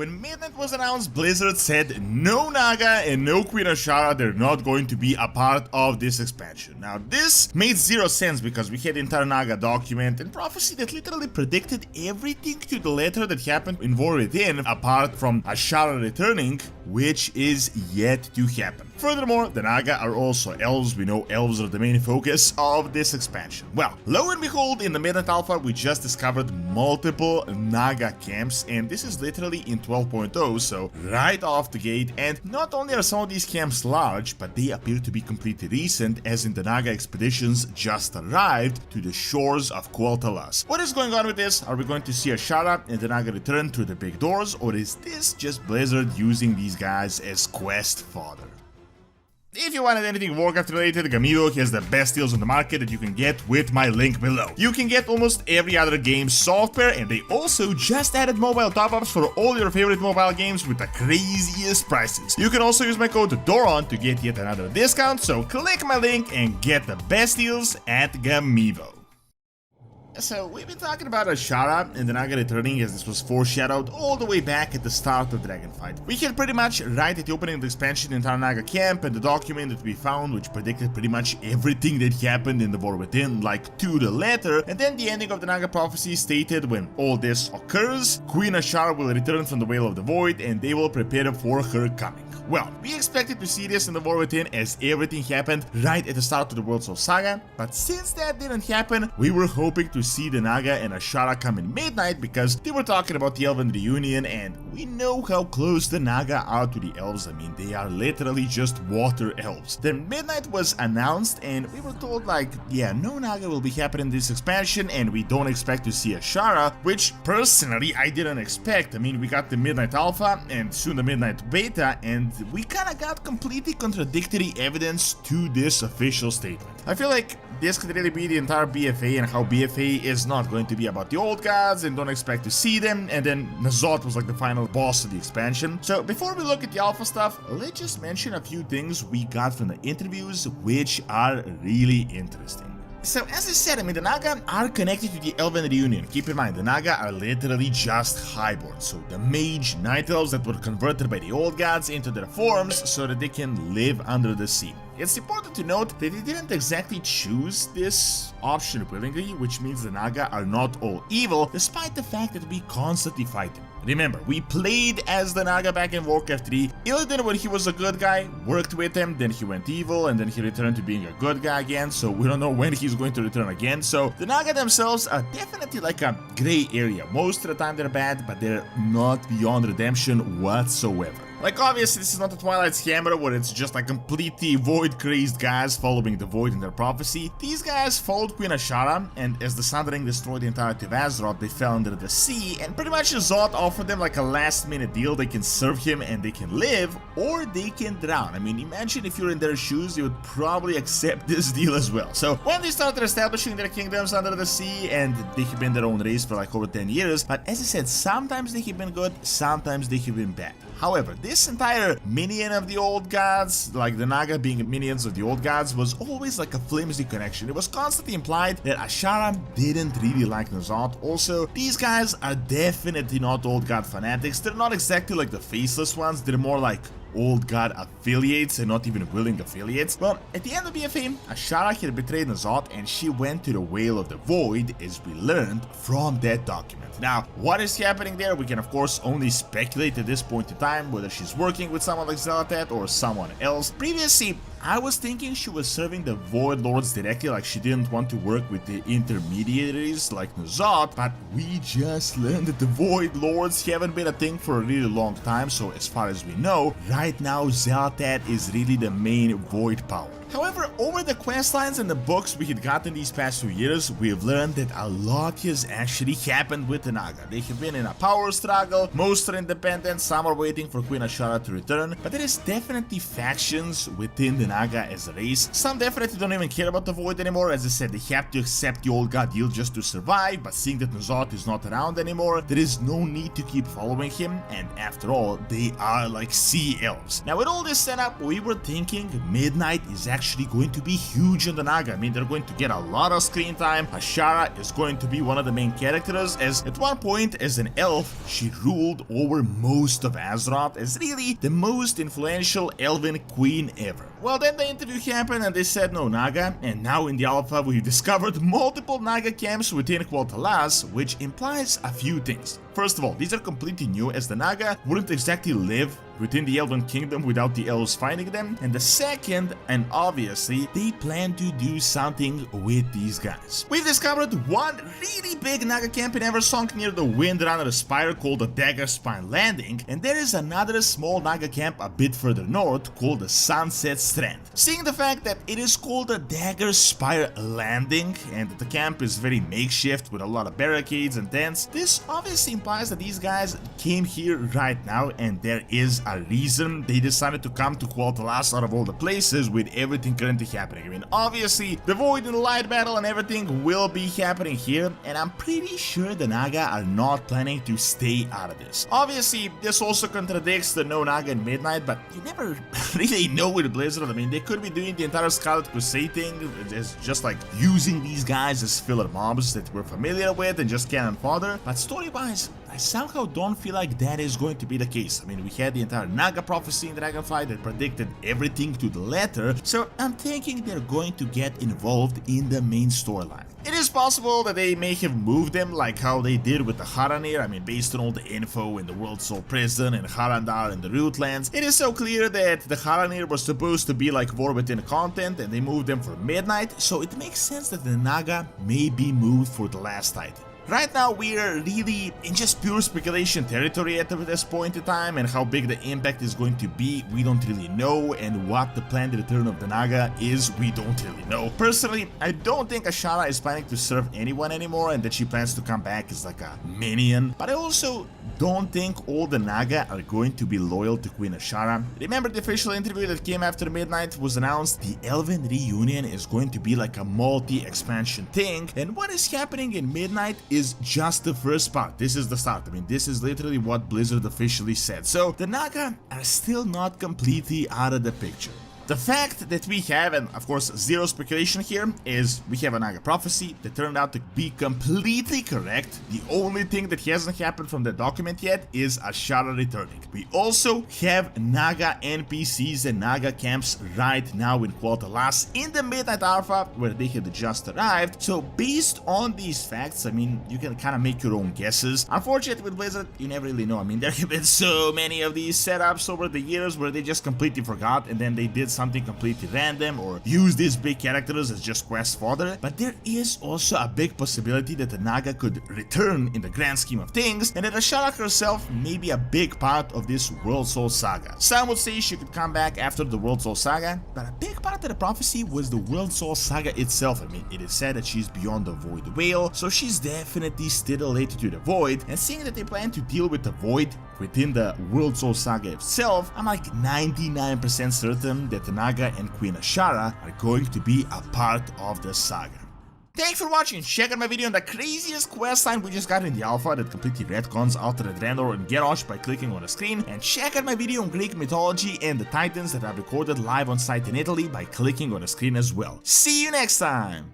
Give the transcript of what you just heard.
When Midnight was announced, Blizzard said no Naga and no Queen Azshara, they're not going to be a part of this expansion. Now this made zero sense because we had the entire Naga document and prophecy that literally predicted everything to the letter that happened in War Within, apart from Azshara returning, which is yet to happen. Furthermore, the Naga are also elves. We know elves are the main focus of this expansion. Well, lo and behold, in the Midnight Alpha, we just discovered multiple Naga camps, and this is literally in 12.0, so right off the gate. And not only are some of these camps large, but they appear to be completely recent, as in the Naga expeditions just arrived to the shores of Quel'Thalas. What is going on with this? Are we going to see Azshara and the Naga return through the big doors, or is this just Blizzard using these guys as quest fodder? If you wanted anything Warcraft related, Gamido has the best deals on the market that you can get with my link below. You can get almost every other game's software, and they also just added mobile top-ups for all your favorite mobile games with the craziest prices. You can also use my code DORON to get yet another discount, so click my link and get the best deals at Gamido. So, we've been talking about Azshara and the Naga returning, as this was foreshadowed all the way back at the start of Dragonfight. We had pretty much right at the opening of the expansion the entire Naga camp and the document that we found, which predicted pretty much everything that happened in the War Within, like to the letter. And then the ending of the Naga prophecy stated when all this occurs, Queen Azshara will return from the Veil of the Void and they will prepare for her coming. Well, we expected to see this in the War Within, as everything happened right at the start of the World Soul Saga, but since that didn't happen, we were hoping to see the Naga and Azshara come in Midnight, because they were talking about the Elven reunion, and we know how close the Naga are to the elves. I mean, they are literally just water elves. Then Midnight was announced and we were told like, yeah, no Naga will be happening in this expansion and we don't expect to see Azshara, which personally I didn't expect. I mean, we got the Midnight Alpha and soon the Midnight Beta, and we kinda got completely contradictory evidence to this official statement. I feel like this could really be the entire BFA, and how BFA is not going to be about the old gods and don't expect to see them, and then N'Zoth was like the final boss of the expansion. So before we look at the alpha stuff, let's just mention a few things we got from the interviews, which are really interesting. So as I said, I mean, the Naga are connected to the Elven reunion. Keep in mind, the Naga are literally just highborn, so the mage night elves that were converted by the old gods into their forms so that they can live under the sea. It's important to note that they didn't exactly choose this option willingly, which means the Naga are not all evil, despite the fact that we constantly fight them. Remember, we played as the Naga back in Warcraft 3. Illidan, when he was a good guy, worked with him, then he went evil, and then he returned to being a good guy again, so we don't know when he's going to return again. So the Naga themselves are definitely like a gray area. Most of the time they're bad, but they're not beyond redemption whatsoever. Like, obviously, this is not a Twilight's Hammer where it's just like completely void-crazed guys following the void in their prophecy. These guys followed Queen Azshara, and as the Sundering destroyed the entirety of Azeroth, they fell under the sea, and pretty much N'Zoth offered them like a last-minute deal. They can serve him and they can live, or they can drown. I mean, imagine if you're in their shoes, you would probably accept this deal as well. So when they started establishing their kingdoms under the sea, and they have been their own race for like over 10 years, but as I said, sometimes they have been good, sometimes they have been bad. However, this entire minion of the old gods, like the Naga being minions of the old gods, was always like a flimsy connection. It was constantly implied that Azshara didn't really like N'Zoth. Also, these guys are definitely not old god fanatics. They're not exactly like the faceless ones. They're more like old god affiliates and not even willing affiliates. Well, at the end of BFA, Azshara had betrayed N'Zoth and she went to the Veil of the Void, as we learned from that document. Now, what is happening there? We can of course only speculate at this point in time, whether she's working with someone like Xelatet or someone else. Previously, I was thinking she was serving the Void Lords directly, like she didn't want to work with the intermediaries like N'Zoth, but we just learned that the Void Lords haven't been a thing for a really long time, so as far as we know, right now Xelatet is really the main Void power. However, over the questlines and the books we had gotten these past 2 years, we have learned that a lot has actually happened with the Naga. They have been in a power struggle, most are independent, some are waiting for Queen Azshara to return, but there is definitely factions within the Naga as a race. Some definitely don't even care about the Void anymore. As I said, they have to accept the old god deal just to survive, but seeing that N'Zoth is not around anymore, there is no need to keep following him, and after all, they are like sea elves. Now with all this setup, we were thinking Midnight is actually actually going to be huge on the Naga. I mean, they're going to get a lot of screen time. Azshara is going to be one of the main characters, as at one point as an elf, she ruled over most of Azeroth as really the most influential elven queen ever. Well, then the interview happened and they said no Naga, and now in the alpha we've discovered multiple Naga camps within Quel'Thalas, which implies a few things. First of all, these are completely new, as the Naga wouldn't exactly live within the Elven Kingdom without the elves fighting them. And the second, and obviously, they plan to do something with these guys. We've discovered one really big Naga camp in Eversong near the Windrunner Spire called the Dagger Spine Landing, and there is another small Naga camp a bit further north called the Sunset Strand. Seeing the fact that it is called the Dagger Spire Landing and that the camp is very makeshift with a lot of barricades and tents, this obviously implies that these guys came here right now, and there is a reason they decided to come to Quel'Thalas out of all the places with everything currently happening. I mean, obviously, the Void and the Light battle and everything will be happening here, and I'm pretty sure the Naga are not planning to stay out of this. Obviously, this also contradicts the no Naga in Midnight, but you never really know with Blizzard. I mean, they could be doing the entire Scarlet Crusade thing, just like using these guys as filler mobs that we're familiar with and just cannon fodder, but story-wise, I somehow don't feel like that is going to be the case. I mean, we had the entire Naga prophecy in Dragonflight that predicted everything to the letter, so I'm thinking they're going to get involved in the main storyline. It is possible that they may have moved them like how they did with the Haranir. I mean, based on all the info in the World Soul Prison and Harandar and the Rootlands, it is so clear that the Haranir was supposed to be like War Within content and they moved them for Midnight, so it makes sense that the Naga may be moved for the last Titan. Right now we are really in just pure speculation territory at this point in time, and how big the impact is going to be we don't really know, and what the planned return of the Naga is we don't really know. Personally, I don't think Azshara is planning to serve anyone anymore and that she plans to come back as like a minion, but I also don't think all the Naga are going to be loyal to Queen Azshara. Remember the official interview that came after Midnight was announced? The Elven reunion is going to be like a multi-expansion thing, and what is happening in Midnight is just the first part. This is the start. I mean, this is literally what Blizzard officially said. So the Naga are still not completely out of the picture. The fact that we have, and of course zero speculation here, is we have a Naga prophecy that turned out to be completely correct. The only thing that hasn't happened from the document yet is Azshara returning. We also have Naga NPCs and Naga camps right now in Quel'Thalas in the Midnight Alpha, where they had just arrived. So based on these facts, I mean, you can kind of make your own guesses. Unfortunately with Blizzard, you never really know. I mean, there have been so many of these setups over the years where they just completely forgot and then they did something completely random or use these big characters as just quest fodder, but there is also a big possibility that the Naga could return in the grand scheme of things, and that Azshara herself may be a big part of this World Soul Saga. Some would say she could come back after the World Soul Saga, but a big part of the prophecy was the World Soul Saga itself. I mean, it is said that she's beyond the Void Whale, so she's definitely still related to the Void, and seeing that they plan to deal with the Void within the World Soul Saga itself, I'm like 99% certain that the Naga and Queen Azshara are going to be a part of the saga. Thanks for watching. Check out my video on the craziest quest line we just got in the alpha that completely retcons Altered Randor and Garrosh by clicking on the screen, and check out my video on Greek mythology and the Titans that I've recorded live on site in Italy by clicking on the screen as well. See you next time!